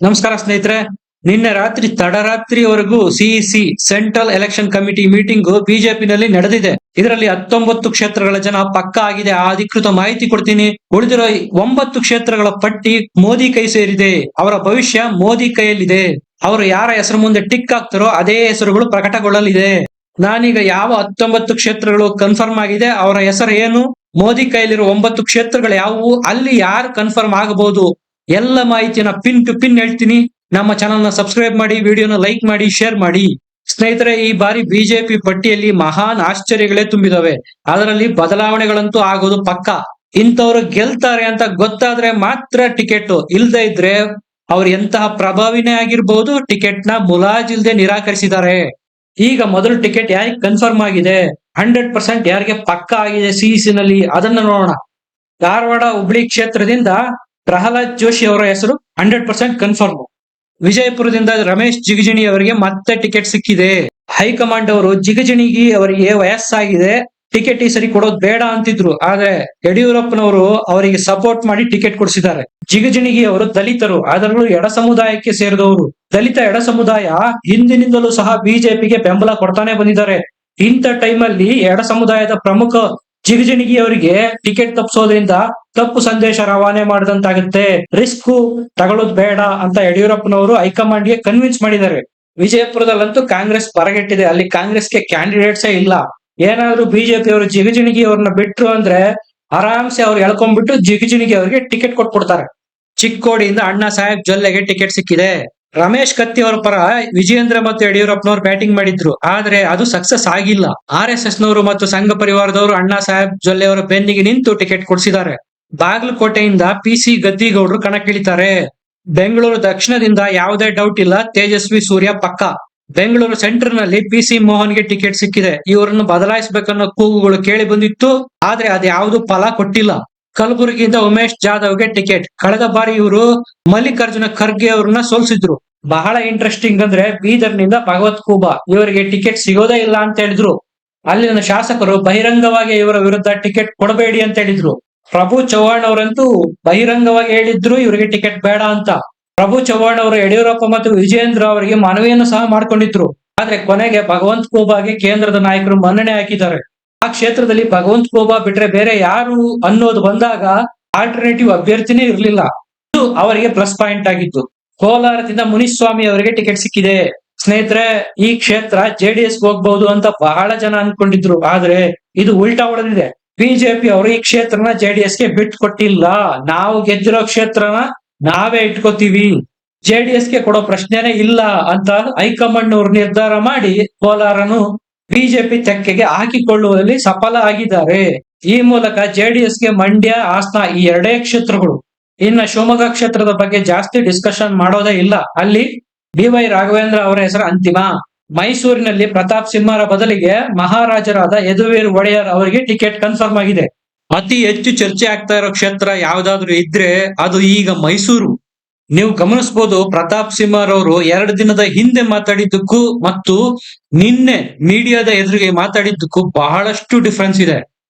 ನಮಸ್ಕಾರ ಸ್ನೇಹಿತರೆ. ನಿನ್ನೆ ರಾತ್ರಿ ತಡರಾತ್ರಿವರೆಗೂ CEC central election committee meeting ಬಿಜೆಪಿನಲ್ಲಿ ನಡೆದಿದೆ. ಇದರಲ್ಲಿ 19 ಕ್ಷೇತ್ರಗಳ ಜನ ಪಕ್ಕಾ ಆಗಿದೆ. ಆ ಅಧಿಕೃತ ಮಾಹಿತಿ ಕೊಡ್ತೀನಿ. ಉಳಿದಿರೋ 9 ಕ್ಷೇತ್ರಗಳ ಪಟ್ಟಿ ಮೋದಿ ಕೈ ಸೇರಿದೆ. ಅವರ ಭವಿಷ್ಯ ಮೋದಿ ಕೈಯಲ್ಲಿದೆ. ಅವರು ಯಾರ ಹೆಸರು ಮುಂದೆ ಟಿಕ್ ಹಾಕ್ತಾರೋ ಅದೇ ಹೆಸರುಗಳು ಪ್ರಕಟಗೊಳ್ಳಲಿದೆ. ನಾನೀಗ ಯಾವ 19 ಕ್ಷೇತ್ರಗಳು ಕನ್ಫರ್ಮ್ ಆಗಿದೆ, ಅವರ ಹೆಸರು ಏನು, ಮೋದಿ ಕೈಯಲ್ಲಿರುವ 9 ಕ್ಷೇತ್ರಗಳು ಯಾವುವು, ಅಲ್ಲಿ ಯಾರು ಕನ್ಫರ್ಮ್ ಆಗಬಹುದು, ಎಲ್ಲ ಮಾಹಿತಿಯನ್ನ ಪಿನ್ ಟು ಪಿನ್ ಹೇಳ್ತೀನಿ. ನಮ್ಮ ಚಾನಲ್ ನ ಸಬ್ಸ್ಕ್ರೈಬ್ ಮಾಡಿ, ವಿಡಿಯೋನ ಲೈಕ್ ಮಾಡಿ, ಶೇರ್ ಮಾಡಿ. ಸ್ನೇಹಿತರೆ, ಈ ಬಾರಿ ಬಿಜೆಪಿ ಪಟ್ಟಿಯಲ್ಲಿ ಮಹಾನ್ ಆಶ್ಚರ್ಯಗಳೇ ತುಂಬಿದವೆ. ಅದರಲ್ಲಿ ಬದಲಾವಣೆಗಳಂತೂ ಆಗೋದು ಪಕ್ಕ. ಇಂಥವ್ರು ಗೆಲ್ತಾರೆ ಅಂತ ಗೊತ್ತಾದ್ರೆ ಮಾತ್ರ ಟಿಕೆಟ್, ಇಲ್ದೇ ಇದ್ರೆ ಅವ್ರು ಎಂತಹ ಪ್ರಭಾವಿನೇ ಆಗಿರ್ಬಹುದು, ಟಿಕೆಟ್ ನ ಮುಲಾಜಿಲ್ದೆ ನಿರಾಕರಿಸಿದ್ದಾರೆ. ಈಗ ಮೊದಲು ಟಿಕೆಟ್ ಯಾರಿಗೆ ಕನ್ಫರ್ಮ್ ಆಗಿದೆ, 100% ಯಾರಿಗೆ ಪಕ್ಕ ಆಗಿದೆ ಸಿಇಸಿ ನಲ್ಲಿ, ಅದನ್ನ ನೋಡೋಣ. ಧಾರವಾಡ ಹುಬ್ಳಿ ಕ್ಷೇತ್ರದಿಂದ ಪ್ರಹ್ಲಾದ್ ಜೋಶಿ ಅವರ ಹೆಸರು 100% ಕನ್ಫರ್ಮ್. ವಿಜಯಪುರದಿಂದ ರಮೇಶ್ ಜಿಗಜಿಣಿ ಅವರಿಗೆ ಮತ್ತೆ ಟಿಕೆಟ್ ಸಿಕ್ಕಿದೆ. ಹೈಕಮಾಂಡ್ ಅವರು ಜಿಗಜಿಣಿಗಿ ಅವರಿಗೆ ವಯಸ್ಸಾಗಿದೆ, ಟಿಕೆಟ್ ಈ ಸರಿ ಕೊಡೋದು ಬೇಡ ಅಂತಿದ್ರು. ಆದ್ರೆ ಯಡಿಯೂರಪ್ಪನವರು ಅವರಿಗೆ ಸಪೋರ್ಟ್ ಮಾಡಿ ಟಿಕೆಟ್ ಕೊಡಿಸಿದ್ದಾರೆ. ಜಿಗಜಿಣಿಗಿ ಅವರು ದಲಿತರು, ಅದರಲ್ಲೂ ಎಡ ಸಮುದಾಯಕ್ಕೆ ಸೇರಿದವರು. ದಲಿತ ಎಡ ಸಮುದಾಯ ಹಿಂದಿನಿಂದಲೂ ಸಹ ಬಿಜೆಪಿಗೆ ಬೆಂಬಲ ಕೊಡ್ತಾನೆ ಬಂದಿದ್ದಾರೆ. ಇಂಥ ಟೈಮಲ್ಲಿ ಎಡ ಸಮುದಾಯದ ಪ್ರಮುಖ ಜಿಗಜಿಣಿಗಿ ಅವರಿಗೆ ಟಿಕೆಟ್ ತಪ್ಪಿಸೋದ್ರಿಂದ ತಪ್ಪು ಸಂದೇಶ ರವಾನೆ ಮಾಡಿದಂತಾಗುತ್ತೆ. ರಿಸ್ಕ್ ತಗೊಳ್ಳೋದು ಬೇಡ ಅಂತ ಯಡಿಯೂರಪ್ಪನವರು ಹೈಕಮಾಂಡ್ ಗೆ ಕನ್ವಿನ್ಸ್ ಮಾಡಿದ್ದಾರೆ. ವಿಜಯಪುರದಲ್ಲಂತೂ ಕಾಂಗ್ರೆಸ್ ಬರಗೆಟ್ಟಿದೆ. ಅಲ್ಲಿ ಕಾಂಗ್ರೆಸ್ಗೆ ಕ್ಯಾಂಡಿಡೇಟ್ಸೇ ಇಲ್ಲ. ಏನಾದ್ರು ಬಿಜೆಪಿ ಅವರು ಜಿಗಜಿಣಿಗಿ ಅವ್ರನ್ನ ಬಿಟ್ರು ಅಂದ್ರೆ ಆರಾಮ್ಸೆ ಅವ್ರು ಎಳ್ಕೊಂಡ್ಬಿಟ್ಟು ಜಿಗಜಿಣಿಗಿ ಅವರಿಗೆ ಟಿಕೆಟ್ ಕೊಟ್ಬಿಡ್ತಾರೆ. ಚಿಕ್ಕೋಡಿಯಿಂದ ಅಣ್ಣಾ ಸಾಹೇಬ್ ಜೊಲ್ಲೆಗೆ ಟಿಕೆಟ್ ಸಿಕ್ಕಿದೆ. ರಮೇಶ್ ಕತ್ತಿ ಅವರ ಪರ ವಿಜಯೇಂದ್ರ ಮತ್ತು ಯಡಿಯೂರಪ್ಪನವರು ಬ್ಯಾಟಿಂಗ್ ಮಾಡಿದ್ರು, ಆದ್ರೆ ಅದು ಸಕ್ಸಸ್ ಆಗಿಲ್ಲ. RSS ನವರು ಮತ್ತು ಸಂಘ ಪರಿವಾರದವರು ಅಣ್ಣಾ ಸಾಹೇಬ್ ಜೊಲ್ಲೆ ಅವರ ಬೆನ್ನಿಗೆ ನಿಂತು ಟಿಕೆಟ್ ಕೊಡಿಸಿದ್ದಾರೆ. ಬಾಗಲಕೋಟೆಯಿಂದ PC ಗದ್ದಿಗೌಡರು ಕಣಕ್ಕಿಳಿತಾರೆ. ಬೆಂಗಳೂರು ದಕ್ಷಿಣದಿಂದ ಯಾವುದೇ ಡೌಟ್ ಇಲ್ಲ, ತೇಜಸ್ವಿ ಸೂರ್ಯ ಪಕ್ಕ. ಬೆಂಗಳೂರು ಸೆಂಟರ್ ನಲ್ಲಿ PC ಮೋಹನ್ಗೆ ಟಿಕೆಟ್ ಸಿಕ್ಕಿದೆ. ಇವರನ್ನು ಬದಲಾಯಿಸಬೇಕನ್ನೋ ಕೂಗುಗಳು ಕೇಳಿ ಬಂದಿತ್ತು, ಆದ್ರೆ ಅದ್ಯಾವುದು ಫಲ ಕೊಟ್ಟಿಲ್ಲ. ಕಲಬುರಗಿಯಿಂದ ಉಮೇಶ್ ಜಾಧವ್ಗೆ ಟಿಕೆಟ್. ಕಳೆದ ಬಾರಿ ಇವರು ಮಲ್ಲಿಕಾರ್ಜುನ ಖರ್ಗೆ ಅವ್ರನ್ನ ಸೋಲ್ಸಿದ್ರು. ಬಹಳ ಇಂಟ್ರೆಸ್ಟಿಂಗ್ ಅಂದ್ರೆ ಬೀದರ್ನಿಂದ ಭಗವತ್ ಖೂಬಾ ಇವರಿಗೆ ಟಿಕೆಟ್ ಸಿಗೋದೇ ಇಲ್ಲ ಅಂತ ಹೇಳಿದ್ರು. ಅಲ್ಲಿನ ಶಾಸಕರು ಬಹಿರಂಗವಾಗಿ ಇವರ ವಿರುದ್ಧ ಟಿಕೆಟ್ ಕೊಡಬೇಡಿ ಅಂತ ಹೇಳಿದ್ರು. ಪ್ರಭು ಚವ್ಹಾಣ್ ಅವರಂತೂ ಬಹಿರಂಗವಾಗಿ ಹೇಳಿದ್ರು ಇವರಿಗೆ ಟಿಕೆಟ್ ಬೇಡ ಅಂತ. ಪ್ರಭು ಚವ್ಹಾಣ್ ಅವರು ಯಡಿಯೂರಪ್ಪ ಮತ್ತು ವಿಜಯೇಂದ್ರ ಅವರಿಗೆ ಮನವಿಯನ್ನು ಸಹ ಮಾಡ್ಕೊಂಡಿದ್ರು. ಆದ್ರೆ ಕೊನೆಗೆ ಭಗವಂತ್ ಖೂಬಾಗೆ ಕೇಂದ್ರದ ನಾಯಕರು ಮನ್ನಣೆ ಹಾಕಿದ್ದಾರೆ. ಆ ಕ್ಷೇತ್ರದಲ್ಲಿ ಭಗವಂತ್ ಖೂಬಾ ಬಿಟ್ರೆ ಬೇರೆ ಯಾರು ಅನ್ನೋದು ಬಂದಾಗ ಆಲ್ಟರ್ನೇಟಿವ್ ಅಭ್ಯರ್ಥಿನೇ ಇರಲಿಲ್ಲ. ಇದು ಅವರಿಗೆ ಪ್ಲಸ್ ಪಾಯಿಂಟ್ ಆಗಿತ್ತು. ಕೋಲಾರದಿಂದ ಮುನಿಸ್ವಾಮಿ ಅವರಿಗೆ ಟಿಕೆಟ್ ಸಿಕ್ಕಿದೆ. ಸ್ನೇಹಿತರೆ, ಈ ಕ್ಷೇತ್ರ JDS ಹೋಗ್ಬಹುದು ಅಂತ ಬಹಳ ಜನ ಅನ್ಕೊಂಡಿದ್ರು, ಆದ್ರೆ ಇದು ಉಲ್ಟಾ ಹೊಡೆದಿದೆ. ಬಿಜೆಪಿ ಅವರು ಈ ಕ್ಷೇತ್ರನ JDS ಗೆ ಬಿಟ್ಟು ಕೊಟ್ಟಿಲ್ಲ. ನಾವು ಗೆದ್ದಿರೋ ಕ್ಷೇತ್ರನ ನಾವೇ ಇಟ್ಕೋತೀವಿ, JDS ಗೆ ಕೊಡೋ ಪ್ರಶ್ನೆನೇ ಇಲ್ಲ ಅಂತ ಹೈಕಮಾಂಡ್ ಅವರು ನಿರ್ಧಾರ ಮಾಡಿ ಕೋಲಾರನು ಬಿಜೆಪಿ ತೆಕ್ಕೆಗೆ ಹಾಕಿಕೊಳ್ಳುವಲ್ಲಿ ಸಫಲ ಆಗಿದ್ದಾರೆ. ಈ ಮೂಲಕ JDS ಗೆ ಮಂಡ್ಯ, ಹಾಸನ ಈ ಎರಡೇ ಕ್ಷೇತ್ರಗಳು. ಇನ್ನ ಶಿವಮೊಗ್ಗ ಕ್ಷೇತ್ರದ ಬಗ್ಗೆ ಜಾಸ್ತಿ ಡಿಸ್ಕಷನ್ ಮಾಡೋದೇ ಇಲ್ಲ. ಅಲ್ಲಿ DY ರಾಘವೇಂದ್ರ ಅವರ ಹೆಸರು ಅಂತಿಮ. ಮೈಸೂರಿನಲ್ಲಿ ಪ್ರತಾಪ್ ಸಿಂಹರ ಬದಲಿಗೆ ಮಹಾರಾಜರಾದ ಯದುವೀರ್ ಒಡೆಯರ್ ಅವರಿಗೆ ಟಿಕೆಟ್ ಕನ್ಫರ್ಮ್ ಆಗಿದೆ. ಅತಿ ಹೆಚ್ಚು ಚರ್ಚೆ ಆಗ್ತಾ ಇರೋ ಕ್ಷೇತ್ರ ಯಾವ್ದಾದ್ರು ಇದ್ರೆ ಅದು ಈಗ ಮೈಸೂರು. ನೀವು ಗಮನಿಸಬಹುದು, ಪ್ರತಾಪ್ ಸಿಂಹರವರು 2 ದಿನದ ಹಿಂದೆ ಮಾತಾಡಿದ್ದಕ್ಕೂ ಮತ್ತು ನಿನ್ನೆ ಮೀಡಿಯಾದ ಎದುರಿಗೆ ಮಾತಾಡಿದ್ದಕ್ಕೂ ಬಹಳಷ್ಟು ಡಿಫರೆನ್ಸ್ ಇದೆ.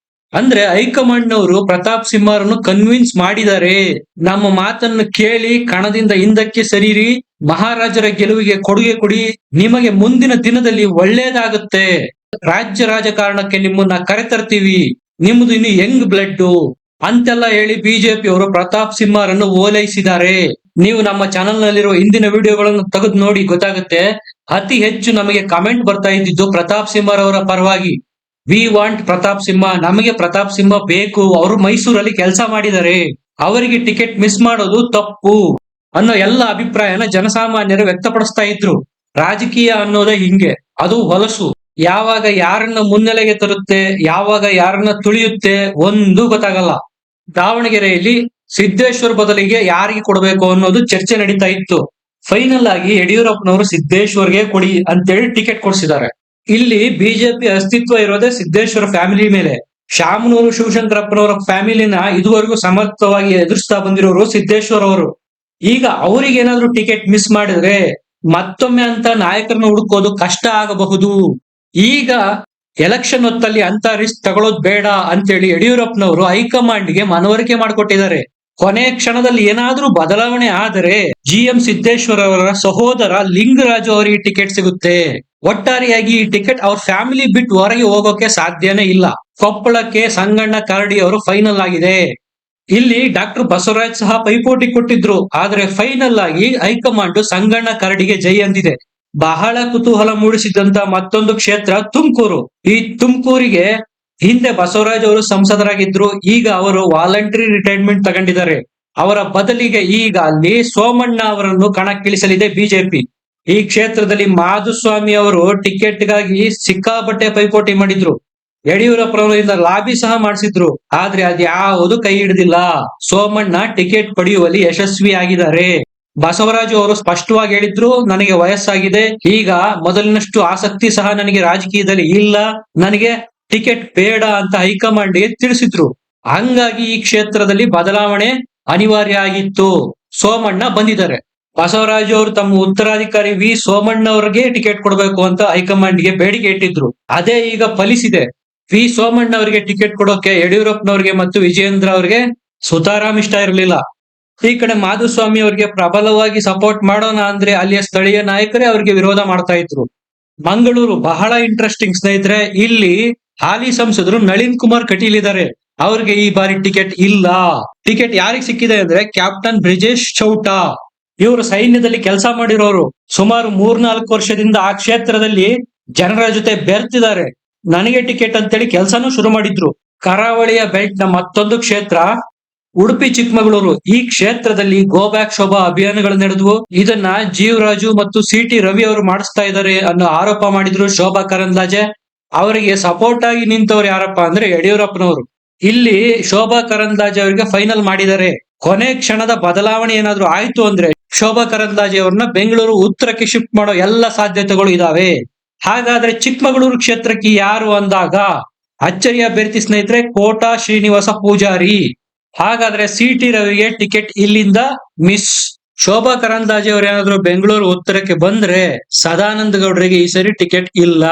ಅಂದ್ರೆ ಹೈಕಮಾಂಡ್ ನವರು ಪ್ರತಾಪ್ ಸಿಂಹರನ್ನು ಕನ್ವಿನ್ಸ್ ಮಾಡಿದ್ದಾರೆ. ನಮ್ಮ ಮಾತನ್ನು ಕೇಳಿ ಕಣದಿಂದ ಹಿಂದಕ್ಕೆ ಸರಿರಿ, ಮಹಾರಾಜರ ಗೆಲುವಿಗೆ ಕೊಡುಗೆ ಕೊಡಿ, ನಿಮಗೆ ಮುಂದಿನ ದಿನದಲ್ಲಿ ಒಳ್ಳೇದಾಗುತ್ತೆ, ರಾಜ್ಯ ರಾಜಕಾರಣಕ್ಕೆ ನಿಮ್ಮನ್ನ ಕರೆತರ್ತೀವಿ, ನಿಮ್ದು ಇನ್ನು ಯಂಗ್ ಬ್ಲಡ್ ಅಂತೆಲ್ಲ ಹೇಳಿ ಬಿಜೆಪಿ ಅವರು ಪ್ರತಾಪ್ ಸಿಂಹರನ್ನು ಓಲೈಸಿದ್ದಾರೆ. ನೀವು ನಮ್ಮ ಚಾನೆಲ್ ನಲ್ಲಿರುವ ಹಿಂದಿನ ವಿಡಿಯೋಗಳನ್ನು ತೆಗೆದು ನೋಡಿ, ಗೊತ್ತಾಗುತ್ತೆ. ಅತಿ ಹೆಚ್ಚು ನಮಗೆ ಕಮೆಂಟ್ ಬರ್ತಾ ಇದ್ದಿದ್ದು ಪ್ರತಾಪ್ ಸಿಂಹರವರ ಪರವಾಗಿ. ವಿ ವಾಂಟ್ ಪ್ರತಾಪ್ ಸಿಂಹ, ನಮಗೆ ಪ್ರತಾಪ್ ಸಿಂಹ ಬೇಕು, ಅವರು ಮೈಸೂರಲ್ಲಿ ಕೆಲಸ ಮಾಡಿದ್ದಾರೆ, ಅವರಿಗೆ ಟಿಕೆಟ್ ಮಿಸ್ ಮಾಡೋದು ತಪ್ಪು ಅನ್ನೋ ಎಲ್ಲ ಅಭಿಪ್ರಾಯನ ಜನಸಾಮಾನ್ಯರು ವ್ಯಕ್ತಪಡಿಸ್ತಾ ಇದ್ರು. ರಾಜಕೀಯ ಅನ್ನೋದೇ ಹಿಂಗೆ, ಅದು ಹೊಲಸು. ಯಾವಾಗ ಯಾರನ್ನ ಮುನ್ನೆಲೆಗೆ ತರುತ್ತೆ, ಯಾವಾಗ ಯಾರನ್ನ ತುಳಿಯುತ್ತೆ ಒಂದು ಗೊತ್ತಾಗಲ್ಲ. ದಾವಣಗೆರೆಯಲ್ಲಿ ಸಿದ್ದೇಶ್ವರ್ ಬದಲಿಗೆ ಯಾರಿಗೆ ಕೊಡಬೇಕು ಅನ್ನೋದು ಚರ್ಚೆ ನಡೀತಾ ಇತ್ತು. ಫೈನಲ್ ಆಗಿ ಯಡಿಯೂರಪ್ಪನವರು ಸಿದ್ದೇಶ್ವರ್ಗೆ ಕೊಡಿ ಅಂತೇಳಿ ಟಿಕೆಟ್ ಕೊಡಿಸಿದ್ದಾರೆ. ಇಲ್ಲಿ ಬಿಜೆಪಿ ಅಸ್ತಿತ್ವ ಇರೋದೇ ಸಿದ್ದೇಶ್ವರ ಫ್ಯಾಮಿಲಿ ಮೇಲೆ. ಶಾಮನೂರು ಶಿವಶಂಕರಪ್ಪನವರ ಫ್ಯಾಮಿಲಿನ ಇದುವರೆಗೂ ಸಮರ್ಥವಾಗಿ ಎದುರಿಸ್ತಾ ಬಂದಿರೋರು ಸಿದ್ದೇಶ್ವರ್ ಅವರು. ಈಗ ಅವರಿಗೇನಾದ್ರೂ ಟಿಕೆಟ್ ಮಿಸ್ ಮಾಡಿದ್ರೆ ಮತ್ತೊಮ್ಮೆ ಅಂತ ನಾಯಕರನ್ನ ಹುಡುಕೋದು ಕಷ್ಟ ಆಗಬಹುದು. ಈಗ ಎಲೆಕ್ಷನ್ ಹೊತ್ತಲ್ಲಿ ಅಂತ ರಿಸ್ಕ್ ತಗೊಳ್ಳೋದು ಬೇಡ ಅಂತೇಳಿ ಯಡಿಯೂರಪ್ಪನವರು ಹೈಕಮಾಂಡ್ಗೆ ಮನವರಿಕೆ ಮಾಡಿಕೊಟ್ಟಿದ್ದಾರೆ. ಕೊನೆ ಕ್ಷಣದಲ್ಲಿ ಏನಾದ್ರೂ ಬದಲಾವಣೆ ಆದರೆ GM ಸಿದ್ದೇಶ್ವರ ಅವರ ಸಹೋದರ ಲಿಂಗರಾಜು ಅವರಿಗೆ ಟಿಕೆಟ್ ಸಿಗುತ್ತೆ. ಒಟ್ಟಾರೆಯಾಗಿ ಈ ಟಿಕೆಟ್ ಅವ್ರ ಫ್ಯಾಮಿಲಿ ಬಿಟ್ಟು ಹೊರಗೆ ಹೋಗೋಕೆ ಸಾಧ್ಯನೇ ಇಲ್ಲ. ಕೊಪ್ಪಳಕ್ಕೆ ಸಂಗಣ್ಣ ಕರಡಿ ಅವರು ಫೈನಲ್ ಆಗಿದೆ. ಇಲ್ಲಿ ಡಾಕ್ಟರ್ ಬಸವರಾಜ್ ಸಹ ಪೈಪೋಟಿ ಕೊಟ್ಟಿದ್ರು, ಆದ್ರೆ ಫೈನಲ್ ಆಗಿ ಹೈಕಮಾಂಡ್ ಸಂಗಣ್ಣ ಕರಡಿಗೆ ಜೈ ಅಂದಿದೆ. ಬಹಳ ಕುತೂಹಲ ಮೂಡಿಸಿದಂತ ಮತ್ತೊಂದು ಕ್ಷೇತ್ರ ತುಮಕೂರು. ಈ ತುಮಕೂರಿಗೆ ಹಿಂದೆ ಬಸವರಾಜ್ ಅವರು ಸಂಸದರಾಗಿದ್ರು, ಈಗ ಅವರು ವಾಲಂಟರಿ ರಿಟೈರ್ಮೆಂಟ್ ತಗೊಂಡಿದ್ದಾರೆ. ಅವರ ಬದಲಿಗೆ ಈಗ ಅಲ್ಲಿ ಸೋಮಣ್ಣ ಅವರನ್ನು ಕಣಕ್ಕಿಳಿಸಲಿದೆ ಬಿಜೆಪಿ. ಈ ಕ್ಷೇತ್ರದಲ್ಲಿ ಮಾಧುಸ್ವಾಮಿ ಅವರು ಟಿಕೆಟ್ಗಾಗಿ ಸಿಕ್ಕಾಪಟ್ಟೆ ಪೈಪೋಟಿ ಮಾಡಿದ್ರು. ಯಡಿಯೂರಪ್ಪರವರಿಂದ ಲಾಬಿ ಸಹ ಮಾಡಿಸಿದ್ರು, ಆದ್ರೆ ಅದ್ಯಾವುದು ಕೈ ಹಿಡಿದಿಲ್ಲ. ಸೋಮಣ್ಣ ಟಿಕೆಟ್ ಪಡೆಯುವಲ್ಲಿ ಯಶಸ್ವಿಯಾಗಿದ್ದಾರೆ. ಬಸವರಾಜು ಅವರು ಸ್ಪಷ್ಟವಾಗಿ ಹೇಳಿದ್ರು, ನನಗೆ ವಯಸ್ಸಾಗಿದೆ, ಈಗ ಮೊದಲಿನಷ್ಟು ಆಸಕ್ತಿ ಸಹ ನನಗೆ ರಾಜಕೀಯದಲ್ಲಿ ಇಲ್ಲ, ನನಗೆ ಟಿಕೆಟ್ ಬೇಡ ಅಂತ ಹೈಕಮಾಂಡ್ಗೆ ತಿಳಿಸಿದ್ರು. ಹಂಗಾಗಿ ಈ ಕ್ಷೇತ್ರದಲ್ಲಿ ಬದಲಾವಣೆ ಅನಿವಾರ್ಯ ಆಗಿತ್ತು. ಸೋಮಣ್ಣ ಬಂದಿದ್ದಾರೆ. ಬಸವರಾಜು ಅವರು ತಮ್ಮ ಉತ್ತರಾಧಿಕಾರಿ ವಿ ಸೋಮಣ್ಣ ಅವರಿಗೆ ಟಿಕೆಟ್ ಕೊಡಬೇಕು ಅಂತ ಹೈಕಮಾಂಡ್ಗೆ ಬೇಡಿಕೆ ಇಟ್ಟಿದ್ರು. ಅದೇ ಈಗ ಫಲಿಸಿದೆ. ವಿ ಸೋಮಣ್ಣ ಅವರಿಗೆ ಟಿಕೆಟ್ ಕೊಡೋಕೆ ಯಡಿಯೂರಪ್ಪನವರಿಗೆ ಮತ್ತು ವಿಜಯೇಂದ್ರ ಅವರಿಗೆ ಸುತಾರಾಮ್ ಇಷ್ಟ ಇರಲಿಲ್ಲ. ಈ ಕಡೆ ಮಾಧುಸ್ವಾಮಿ ಅವರಿಗೆ ಪ್ರಬಲವಾಗಿ ಸಪೋರ್ಟ್ ಮಾಡೋಣ ಅಂದ್ರೆ ಅಲ್ಲಿಯ ಸ್ಥಳೀಯ ನಾಯಕರೇ ಅವರಿಗೆ ವಿರೋಧ ಮಾಡ್ತಾ ಇದ್ರು. ಮಂಗಳೂರು ಬಹಳ ಇಂಟ್ರೆಸ್ಟಿಂಗ್ ಸ್ನೇಹಿತರೆ. ಇಲ್ಲಿ ಹಾಲಿ ಸಂಸದರು ನಳಿನ್ ಕುಮಾರ್ ಕಟೀಲ್ ಇದ್ದಾರೆ. ಅವ್ರಿಗೆ ಈ ಬಾರಿ ಟಿಕೆಟ್ ಇಲ್ಲ. ಟಿಕೆಟ್ ಯಾರಿಗೆ ಸಿಕ್ಕಿದೆ ಅಂದ್ರೆ ಕ್ಯಾಪ್ಟನ್ ಬ್ರಿಜೇಶ್ ಚೌಟಾ. ಇವರು ಸೈನ್ಯದಲ್ಲಿ ಕೆಲಸ ಮಾಡಿರೋರು. ಸುಮಾರು 3-4 ವರ್ಷದಿಂದ ಆ ಕ್ಷೇತ್ರದಲ್ಲಿ ಜನರ ಜೊತೆ ಬೆರ್ತಿದ್ದಾರೆ. ನನಗೆ ಟಿಕೆಟ್ ಅಂತೇಳಿ ಕೆಲಸನೂ ಶುರು ಮಾಡಿದ್ರು. ಕರಾವಳಿಯ ಬೆಲ್ಟ್ ನ ಮತ್ತೊಂದು ಕ್ಷೇತ್ರ ಉಡುಪಿ ಚಿಕ್ಕಮಗಳೂರು. ಈ ಕ್ಷೇತ್ರದಲ್ಲಿ ಗೋ ಬ್ಯಾಕ್ ಶೋಭಾ ಅಭಿಯಾನಗಳು ನಡೆದವು. ಇದನ್ನ ಜೀವರಾಜು ಮತ್ತು CT ರವಿ ಅವರು ಮಾಡಿಸ್ತಾ ಇದ್ದಾರೆ ಅನ್ನೋ ಆರೋಪ ಮಾಡಿದ್ರು ಶೋಭಾ ಕರಂದ್ಲಾಜೆ. ಅವರಿಗೆ ಸಪೋರ್ಟ್ ಆಗಿ ನಿಂತವ್ರು ಯಾರಪ್ಪ ಅಂದ್ರೆ ಯಡಿಯೂರಪ್ಪನವರು. ಇಲ್ಲಿ ಶೋಭಾ ಕರಂದ್ಲಾಜೆ ಅವರಿಗೆ ಫೈನಲ್ ಮಾಡಿದ್ದಾರೆ. ಕೊನೆ ಕ್ಷಣದ ಬದಲಾವಣೆ ಏನಾದ್ರು ಆಯ್ತು ಅಂದ್ರೆ ಶೋಭಾ ಕರಂದ್ಲಾಜೆ ಅವ್ರನ್ನ ಬೆಂಗಳೂರು ಉತ್ತರಕ್ಕೆ ಶಿಫ್ಟ್ ಮಾಡೋ ಎಲ್ಲ ಸಾಧ್ಯತೆಗಳು ಇದಾವೆ. ಹಾಗಾದ್ರೆ ಚಿಕ್ಕಮಗಳೂರು ಕ್ಷೇತ್ರಕ್ಕೆ ಯಾರು ಅಂದಾಗ ಅಚ್ಚರಿಯ ಅಭ್ಯರ್ಥಿ ಸ್ನೇಹಿತರೆ ಕೋಟಾ ಶ್ರೀನಿವಾಸ ಪೂಜಾರಿ. ಹಾಗಾದ್ರೆ CT ರವಿಗೆ ಟಿಕೆಟ್ ಇಲ್ಲಿಂದ ಮಿಸ್. ಶೋಭಾ ಕರಂದ್ಲಾಜೆ ಅವರು ಏನಾದ್ರು ಬೆಂಗಳೂರು ಉತ್ತರಕ್ಕೆ ಬಂದ್ರೆ ಸದಾನಂದ ಗೌಡರಿಗೆ ಈ ಸರಿ ಟಿಕೆಟ್ ಇಲ್ಲ.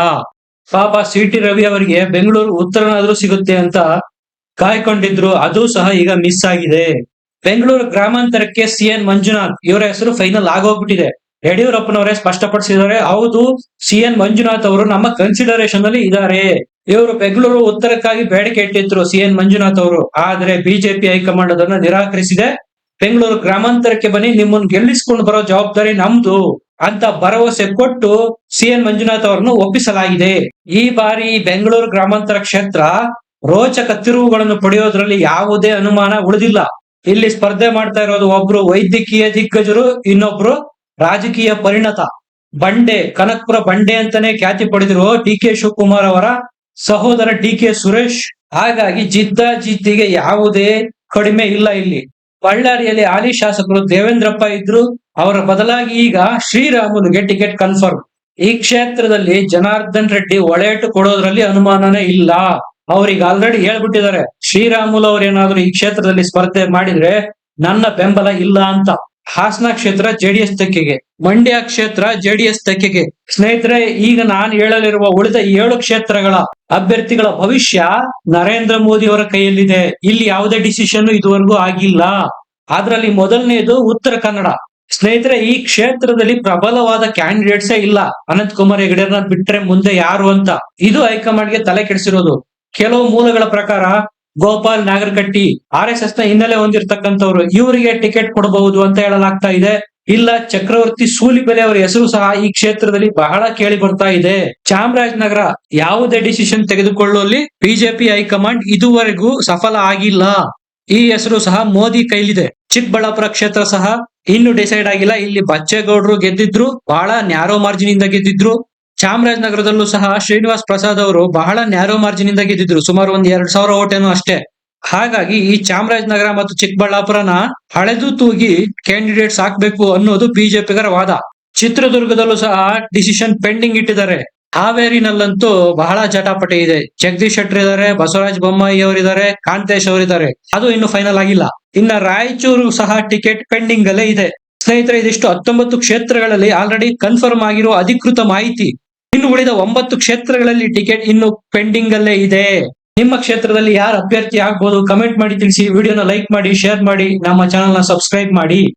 ಪಾಪ CT ರವಿ ಅವರಿಗೆ ಬೆಂಗಳೂರು ಉತ್ತರನಾದ್ರೂ ಸಿಗುತ್ತೆ ಅಂತ ಕಾಯ್ಕೊಂಡಿದ್ರು, ಅದು ಸಹ ಈಗ ಮಿಸ್ ಆಗಿದೆ. ಬೆಂಗಳೂರು ಗ್ರಾಮಾಂತರಕ್ಕೆ CN ಮಂಜುನಾಥ್ ಇವರ ಹೆಸರು ಫೈನಲ್ ಆಗೋಗ್ಬಿಟ್ಟಿದೆ. ಯಡಿಯೂರಪ್ಪನವರೇ ಸ್ಪಷ್ಟಪಡಿಸಿದ್ದಾರೆ, ಹೌದು CN ಮಂಜುನಾಥ್ ಅವರು ನಮ್ಮ ಕನ್ಸಿಡರೇಷನ್ ಅಲ್ಲಿ ಇದ್ದಾರೆ. ಇವರು ಬೆಂಗಳೂರು ಉತ್ತರಕ್ಕಾಗಿ ಬೇಡಿಕೆ ಇಟ್ಟಿದ್ರು CN ಮಂಜುನಾಥ್ ಅವರು, ಆದ್ರೆ ಬಿಜೆಪಿ ಹೈಕಮಾಂಡ್ ಅದನ್ನ ನಿರಾಕರಿಸಿದೆ. ಬೆಂಗಳೂರು ಗ್ರಾಮಾಂತರಕ್ಕೆ ಬನ್ನಿ, ನಿಮ್ಮನ್ನು ಗೆಲ್ಲಿಸಿಕೊಂಡು ಬರೋ ಜವಾಬ್ದಾರಿ ನಮ್ದು ಅಂತ ಭರವಸೆ ಕೊಟ್ಟು CN ಮಂಜುನಾಥ್ ಅವರನ್ನು ಒಪ್ಪಿಸಲಾಗಿದೆ. ಈ ಬಾರಿ ಬೆಂಗಳೂರು ಗ್ರಾಮಾಂತರ ಕ್ಷೇತ್ರ ರೋಚಕ ತಿರುವುಗಳನ್ನು ಪಡೆಯೋದ್ರಲ್ಲಿ ಯಾವುದೇ ಅನುಮಾನ ಉಳಿದಿಲ್ಲ. ಇಲ್ಲಿ ಸ್ಪರ್ಧೆ ಮಾಡ್ತಾ ಇರೋದು ಒಬ್ರು ವೈದ್ಯಕೀಯ ದಿಗ್ಗಜರು, ಇನ್ನೊಬ್ರು ರಾಜಕೀಯ ಪರಿಣತ. ಬಂಡೆ, ಕನಕಪುರ ಬಂಡೆ ಅಂತಾನೆ ಖ್ಯಾತಿ ಪಡೆದಿರುವ DK ಶಿವಕುಮಾರ್ ಅವರ ಸಹೋದರ DK ಸುರೇಶ್. ಹಾಗಾಗಿ ಜಿದ್ದಾಜಿದ್ದಿಗೆ ಯಾವುದೇ ಕಡಿಮೆ ಇಲ್ಲ. ಇಲ್ಲಿ ಬಳ್ಳಾರಿಯಲ್ಲಿ ಹಾಲಿ ಶಾಸಕರು ದೇವೇಂದ್ರಪ್ಪ ಇದ್ರು, ಅವರ ಬದಲಾಗಿ ಈಗ ಶ್ರೀರಾಮುಲುಗೆ ಟಿಕೆಟ್ ಕನ್ಫರ್ಮ್. ಈ ಕ್ಷೇತ್ರದಲ್ಲಿ ಜನಾರ್ದನ್ ರೆಡ್ಡಿ ಒಳೆಯಟು ಕೊಡೋದ್ರಲ್ಲಿ ಅನುಮಾನನೇ ಇಲ್ಲ. ಅವ್ರಿಗೆ ಆಲ್ರೆಡಿ ಹೇಳ್ಬಿಟ್ಟಿದ್ದಾರೆ, ಶ್ರೀರಾಮುಲು ಅವ್ರು ಏನಾದ್ರು ಈ ಕ್ಷೇತ್ರದಲ್ಲಿ ಸ್ಪರ್ಧೆ ಮಾಡಿದ್ರೆ ನನ್ನ ಬೆಂಬಲ ಇಲ್ಲ ಅಂತ. ಹಾಸನ ಕ್ಷೇತ್ರ JDS ತೆಕ್ಕೆಗೆ, ಮಂಡ್ಯ ಕ್ಷೇತ್ರ JDS ತೆಕ್ಕೆಗೆ. ಸ್ನೇಹಿತರೆ, ಈಗ ನಾನು ಹೇಳಲಿರುವ ಉಳಿದ 7 ಕ್ಷೇತ್ರಗಳ ಅಭ್ಯರ್ಥಿಗಳ ಭವಿಷ್ಯ ನರೇಂದ್ರ ಮೋದಿ ಅವರ ಕೈಯಲ್ಲಿದೆ. ಇಲ್ಲಿ ಯಾವುದೇ ಡಿಸಿಷನ್ ಇದುವರೆಗೂ ಆಗಿಲ್ಲ. ಅದರಲ್ಲಿ ಮೊದಲನೇದು ಉತ್ತರ ಕನ್ನಡ. ಸ್ನೇಹಿತರೆ, ಈ ಕ್ಷೇತ್ರದಲ್ಲಿ ಪ್ರಬಲವಾದ ಕ್ಯಾಂಡಿಡೇಟ್ಸೇ ಇಲ್ಲ. ಅನಂತ್ ಕುಮಾರ್ ಹೆಗಡೆಯನ್ನ ಬಿಟ್ರೆ ಮುಂದೆ ಯಾರು ಅಂತ ಇದು ಹೈಕಮಾಂಡ್ಗೆ ತಲೆ ಕೆಡಿಸಿರೋದು. ಕೆಲವು ಮೂಲಗಳ ಪ್ರಕಾರ ಗೋಪಾಲ್ ನಾಗರಕಟ್ಟಿ RSS ನ ಹಿನ್ನೆಲೆ ಹೊಂದಿರತಕ್ಕಂಥವ್ರು, ಇವರಿಗೆ ಟಿಕೆಟ್ ಕೊಡಬಹುದು ಅಂತ ಹೇಳಲಾಗ್ತಾ ಇದೆ. ಇಲ್ಲ ಚಕ್ರವರ್ತಿ ಸೂಲಿಬೆಲೆ ಅವರ ಹೆಸರು ಸಹ ಈ ಕ್ಷೇತ್ರದಲ್ಲಿ ಬಹಳ ಕೇಳಿ ಬರ್ತಾ ಇದೆ. ಚಾಮರಾಜನಗರ ಯಾವುದೇ ಡಿಸಿಷನ್ ತೆಗೆದುಕೊಳ್ಳುವಲ್ಲಿ ಬಿಜೆಪಿ ಹೈಕಮಾಂಡ್ ಇದುವರೆಗೂ ಸಫಲ ಆಗಿಲ್ಲ. ಈ ಹೆಸರು ಸಹ ಮೋದಿ ಕೈಲಿದೆ. ಚಿಕ್ಕಬಳ್ಳಾಪುರ ಕ್ಷೇತ್ರ ಸಹ ಇನ್ನು ಡಿಸೈಡ್ ಆಗಿಲ್ಲ. ಇಲ್ಲಿ ಬಚ್ಚೇಗೌಡರು ಗೆದ್ದಿದ್ರು, ಬಹಳ ನ್ಯಾರೋ ಮಾರ್ಜಿನ್ ಇಂದ ಗೆದ್ದಿದ್ರು. ಚಾಮರಾಜನಗರದಲ್ಲೂ ಸಹ ಶ್ರೀನಿವಾಸ್ ಪ್ರಸಾದ್ ಅವರು ಬಹಳ ನ್ಯಾರೋ ಮಾರ್ಜಿನ್ ಇಂದ ಗೆದ್ದಿದ್ರು, ಸುಮಾರು 2,000 ಓಟ್ ಏನೋ ಅಷ್ಟೇ. ಹಾಗಾಗಿ ಈ ಚಾಮರಾಜನಗರ ಮತ್ತು ಚಿಕ್ಕಬಳ್ಳಾಪುರನ ಹಳೆದು ತೂಗಿ ಕ್ಯಾಂಡಿಡೇಟ್ಸ್ ಹಾಕ್ಬೇಕು ಅನ್ನೋದು ಬಿಜೆಪಿಗರ ವಾದ. ಚಿತ್ರದುರ್ಗದಲ್ಲೂ ಸಹ ಡಿಸಿಷನ್ ಪೆಂಡಿಂಗ್ ಇಟ್ಟಿದ್ದಾರೆ. ಹಾವೇರಿನಲ್ಲಂತೂ ಬಹಳ ಜಟಾಪಟಿ ಇದೆ. ಜಗದೀಶ್ ಶೆಟ್ಟರ್ ಇದ್ದಾರೆ, ಬಸವರಾಜ ಬೊಮ್ಮಾಯಿ ಅವರಿದ್ದಾರೆ, ಕಾಂತೇಶ್ ಅವರಿದ್ದಾರೆ. ಅದು ಇನ್ನು ಫೈನಲ್ ಆಗಿಲ್ಲ. ಇನ್ನ ರಾಯಚೂರು ಸಹ ಟಿಕೆಟ್ ಪೆಂಡಿಂಗ್ ಅಲ್ಲೇ ಇದೆ. ಸ್ನೇಹಿತರೆ, ಇದಿಷ್ಟು 19 ಕ್ಷೇತ್ರಗಳಲ್ಲಿ ಆಲ್ರೆಡಿ ಕನ್ಫರ್ಮ್ ಆಗಿರುವ ಅಧಿಕೃತ ಮಾಹಿತಿ. ಇನ್ನು ಉಳಿದ 9 ಕ್ಷೇತ್ರಗಳಲ್ಲಿ ಟಿಕೆಟ್ ಇನ್ನು ಪೆಂಡಿಂಗ್ ಅಲ್ಲೇ ಇದೆ. ನಿಮ್ಮ ಕ್ಷೇತ್ರದಲ್ಲಿ ಯಾರು ಅಭ್ಯರ್ಥಿ ಆಗ್ಬೋದು ಕಮೆಂಟ್ ಮಾಡಿ ತಿಳಿಸಿ. ವಿಡಿಯೋನ ಲೈಕ್ ಮಾಡಿ, ಶೇರ್ ಮಾಡಿ, ನಮ್ಮ ಚಾನೆಲ್ ನ ಸಬ್ಸ್ಕ್ರೈಬ್ ಮಾಡಿ.